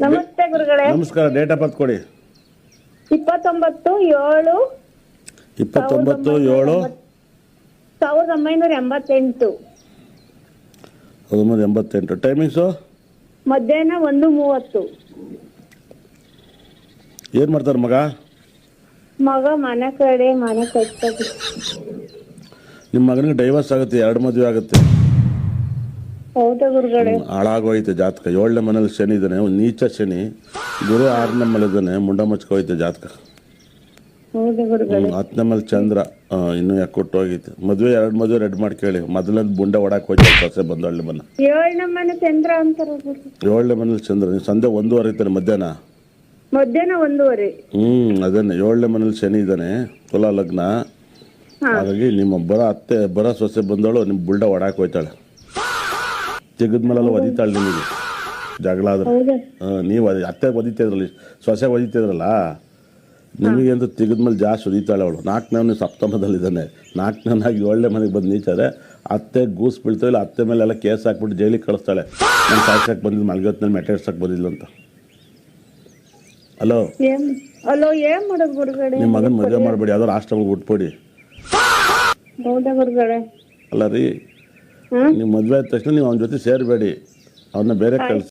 ನಮಸ್ತೆ ಗುರುಗಳೇ. ನಮಸ್ಕಾರ. ಡೇಟ್ ಆಫ್ ಬರ್ತ್ ಕೊಡಿ. 29/7/1988. 1988. ಟೈಮಿಂಗ್ಸು ಮಧ್ಯಾಹ್ನ 1:30. ಏನು ಮಾಡ್ತಾರೆ ಮಗ ಮನೆ ಕಡೆ ಮನೆ ಕಟ್ತದೆ. ನಿಮ್ಮ ಮಗನಿಗೆ ಡೈವರ್ಸ್ ಆಗುತ್ತೆ, 2 ಮದುವೆ ಆಗುತ್ತೆ. ಹೌದಾ ಗುರುಗಳೇ? ಹಾಳಾಗೋಯ್ತೆ ಜಾತಕ. 7ನೇ ಮನೇಲಿ ಶನಿ ಇದ್ದಾನೆ, ನೀಚ ಶನಿ. ಗುರು 6ನೇ ಮೇಲೆ ಇದ್ದಾನೆ, ಮುಂಡ ಮುಚ್ಕೋಯ್ತೆ ಜಾತಕ. ಹೌದಾ ಗುರುಗಳೇ? 10ನೇ ಮೇಲೆ ಚಂದ್ರ ಇನ್ನೂ ಯಾಕೆ ಕೊಟ್ಟು ಹೋಗೈತೆ. ಮದುವೆ 2 ಮದುವೆ ರೆಡ್ ಮಾಡಿ ಕೇಳಿ. ಮೊದಲನೇ ಬುಂಡೆ ಹೊಡಕ್ಕೆ ಹೋಯ್ತು, ಸೊಸೆ ಬಂದಳ್ಳಿ ಮನೆ. 7ನೇ ಮನೆ ಚಂದ್ರ ಅಂತಾರ. 7ನೇ ಮನೇಲಿ ಚಂದ್ರ. ನೀವು ಸಂಜೆ 1:30 ಇರ್ತಾನೆ, ಮಧ್ಯಾಹ್ನ 1:30. ಅದನ್ನೇ 7ನೇ ಮನೇಲಿ ಶನಿ ಇದ್ದಾನೆ, ತುಲಾ ಲಗ್ನ. ಹಾಗಾಗಿ ನಿಮ್ಮ ಬರ ಸೊಸೆ ಬಂದವಳು ನಿಮ್ಮ ಬುಲ್ಡ ಹೊಡಕ್ಕೆ ಹೋಯ್ತಾಳೆ. ತೆಗೆದ್ಮೇಲೆಲ್ಲ ಒದಿತಾಳೆ ನಿಮಗೆ ಜಗಳ ಆದ್ರೆ. ನೀವು ಅತ್ತೆ ಒದಿತಿದ್ರಲ್ಲಿ, ಸೊಸೆ ಒದಿತಿದ್ರಲ್ಲ, ನಿಮಗೆ ಅಂತ ತೆಗೆದ್ಮೇಲೆ ಜಾಸ್ತಿ ಒದಿತಾಳೆ ಅವಳು. 4ನೇ ಸಪ್ತಮದಲ್ಲಿದ್ದಾನೆ. 4ನೇನಾಗಿ 7ನೇ ಮನೆಗೆ ಬಂದು ನೀಚಾರೆ ಅತ್ತೆ ಗೂಸ್ ಬೀಳ್ತಾವೆ. ಇಲ್ಲ ಅತ್ತೆ ಮೇಲೆಲ್ಲ ಕೇಸ್ ಹಾಕ್ಬಿಟ್ಟು ಜೈಲಿಗೆ ಕಳಿಸ್ತಾಳೆ. ನಾನು ಸಾಯ್ಸಕ್ಕೆ ಬಂದಿದ್ದು, ಮಲ್ಗೊತ್ನಲ್ಲಿ ಮೆಟೇಡ್ಸಕ್ಕೆ ಬಂದಿಲ್ಲ ಅಂತ. ಹಲೋ ಏನ್ ಮಾಡೋದು ಗುರುಗಳೇ? ನಿಮ್ಮ ಮಗನ ಮದುವೆ ಮಾಡಬೇಡಿ, ಯಾವ್ದಾರು ಆಶ್ರಮಕ್ಕೆ ಬಿಟ್ಬಿಡಿ. ಹೌದಾ ಗುರುಗಳೇ? ಅಲ್ಲ ರೀ, ನೀವು ಮದುವೆ ಆದ ತಕ್ಷಣ ನೀವು ಅವನ ಜೊತೆ ಸೇರಬೇಡಿ, ಅವನ್ನ ಬೇರೆ ಕಳಿಸಿ.